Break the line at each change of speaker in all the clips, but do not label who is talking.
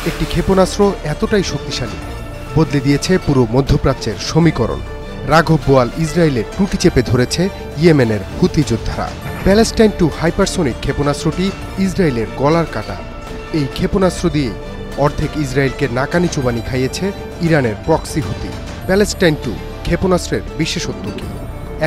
একটি ক্ষেপণাস্ত্র এতটাই শক্তিশালী বদলে দিয়েছে পুরো মধ্যপ্রাচ্যের সমীকরণ। রাঘব বোয়াল ইসরায়েলের টুটি চেপে ধরেছে ইয়েমেনের হুতি যোদ্ধারা। প্যালেস্টাইন 2 হাইপারসোনিক ক্ষেপণাস্ত্রটি ইসরায়েলের গলার কাটা। এই ক্ষেপণাস্ত্র দিয়ে অর্ধেক ইসরায়েলকে নাকানি চুবানি খাইয়েছে ইরানের প্রক্সি হুতি। প্যালেস্টাইন 2 ক্ষেপণাস্ত্রের বিশেষত্ব কি?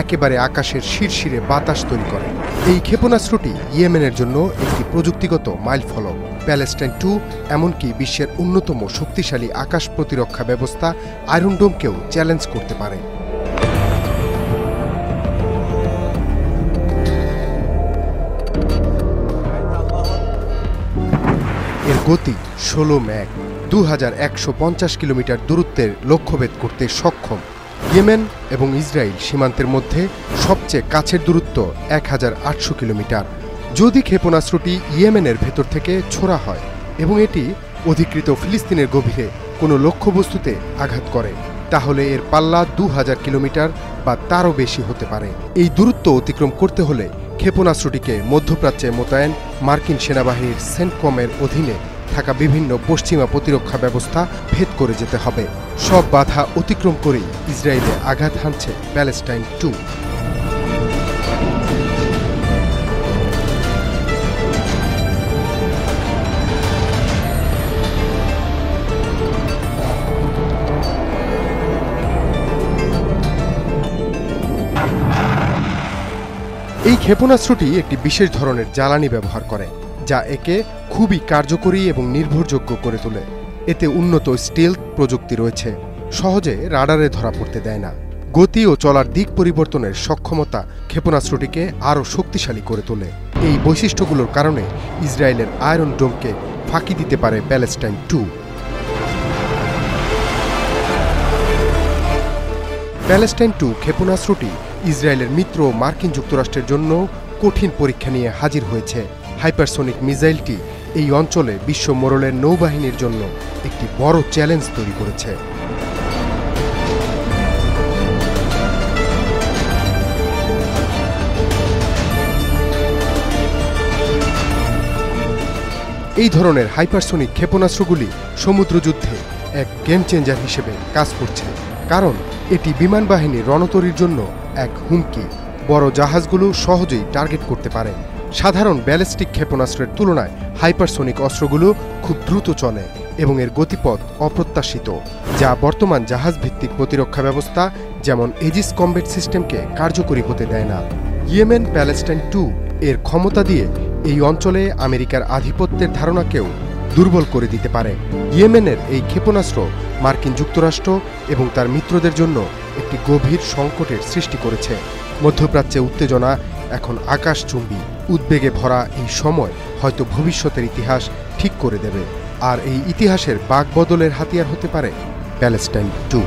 একেবারে আকাশের শিরশিরে বাতাস তৈরি করে। এই ক্ষেপণাস্ত্রটি ইয়েমেনের জন্য একটি প্রযুক্তিগত মাইলফলক। প্যালেস্টাইন 2 এমনকি বিশ্বের অন্যতম শক্তিশালী আকাশ প্রতিরক্ষা ব্যবস্থা আয়রন ডোমকেও চ্যালেঞ্জ করতে পারে। এর গতি 16 ম্যাক, 2150 কিলোমিটার দূরত্বের লক্ষ্যভেদ করতে সক্ষম। ইয়েমেন এবং ইসরায়েল সীমান্তের মধ্যে সবচেয়ে কাছের দূরত্ব 1800 কিলোমিটার। যদি ক্ষেপণাস্ত্রটি ইয়েমেনের ভেতর থেকে ছোড়া হয় এবং এটি অধিকৃত ফিলিস্তিনের গভীরে কোনো লক্ষ্যবস্তুতে আঘাত করে, তাহলে এর পাল্লা 2000 কিলোমিটার বা তারও বেশি হতে পারে। এই দূরত্ব অতিক্রম করতে হলে ক্ষেপণাস্ত্রটিকে মধ্যপ্রাচ্যে মোতায়েন মার্কিন সেনাবাহিনীর সেন্টকমের অধীনে থাকা বিভিন্ন পশ্চিমা প্রতিরক্ষা ব্যবস্থা ভেদ করে যেতে হবে। সব বাধা অতিক্রম করেই ইসরায়েলে আঘাত হানছে প্যালেস্টাইন 2। এই ক্ষেপণাস্ত্রটি একটি বিশেষ ধরনের জ্বালানি ব্যবহার করে, যা একে খুবই কার্যকরী এবং নির্ভরযোগ্য করে তোলে। এতে উন্নত স্টিলথ প্রযুক্তি রয়েছে, সহজে রাডারে ধরা পড়তে দেয় না। গতি ও চলার দিক পরিবর্তনের সক্ষমতা ক্ষেপণাস্ত্রটিকে আরও শক্তিশালী করে তোলে। এই বৈশিষ্ট্যগুলোর কারণে ইসরায়েলের আয়রন ডোমকে ফাঁকি দিতে পারে প্যালেস্টাইন 2। প্যালেস্টাইন 2 ক্ষেপণাস্ত্রটি ইসরায়েলের মিত্র মার্কিন যুক্তরাষ্ট্রের জন্য কঠিন পরীক্ষা নিয়ে হাজির হয়েছে। হাইপারসোনিক মিসাইলটি এই অঞ্চলে বিশ্ব মোড়লের নৌবাহিনীর জন্য একটি বড় চ্যালেঞ্জ তৈরি করেছে। এই ধরনের হাইপারসোনিক ক্ষেপণাস্ত্রগুলি সমুদ্রযুদ্ধে এক গেম চেঞ্জার হিসেবে কাজ করছে, কারণ এটি বিমান বাহিনীর রণতরীর জন্য এক হুমকি। বড় জাহাজগুলো সহজেই টার্গেট করতে পারে। সাধারণ ব্যালিস্টিক ক্ষেপণাস্ত্রের তুলনায় হাইপারসোনিক অস্ত্রগুলো খুব দ্রুত চলে এবং এর গতিপথ অপ্রত্যাশিত, যা বর্তমান জাহাজভিত্তিক প্রতিরক্ষা ব্যবস্থা যেমন এজিস কমব্যাট সিস্টেমকে কার্যকরী হতে দেয় না। ইয়েমেন প্যালেস্টাইন 2 এর ক্ষমতা দিয়ে এই অঞ্চলে আমেরিকার আধিপত্যের ধারণাকেও দুর্বল করে দিতে পারে। ইয়েমেনের এই ক্ষেপণাস্ত্র মার্কিন যুক্তরাষ্ট্র এবং তার মিত্রদের জন্য একটি গভীর সংকটের সৃষ্টি করেছে। মধ্যপ্রাচ্যে উত্তেজনা এখন আকাশচুম্বী। উদ্বেগে ভরা এই সময় হয়তো ভবিষ্যতের ইতিহাস ঠিক করে দেবে, আর এই ইতিহাসের বাঁকবদলের হাতিয়ার হতে পারে প্যালেস্টাইন 2।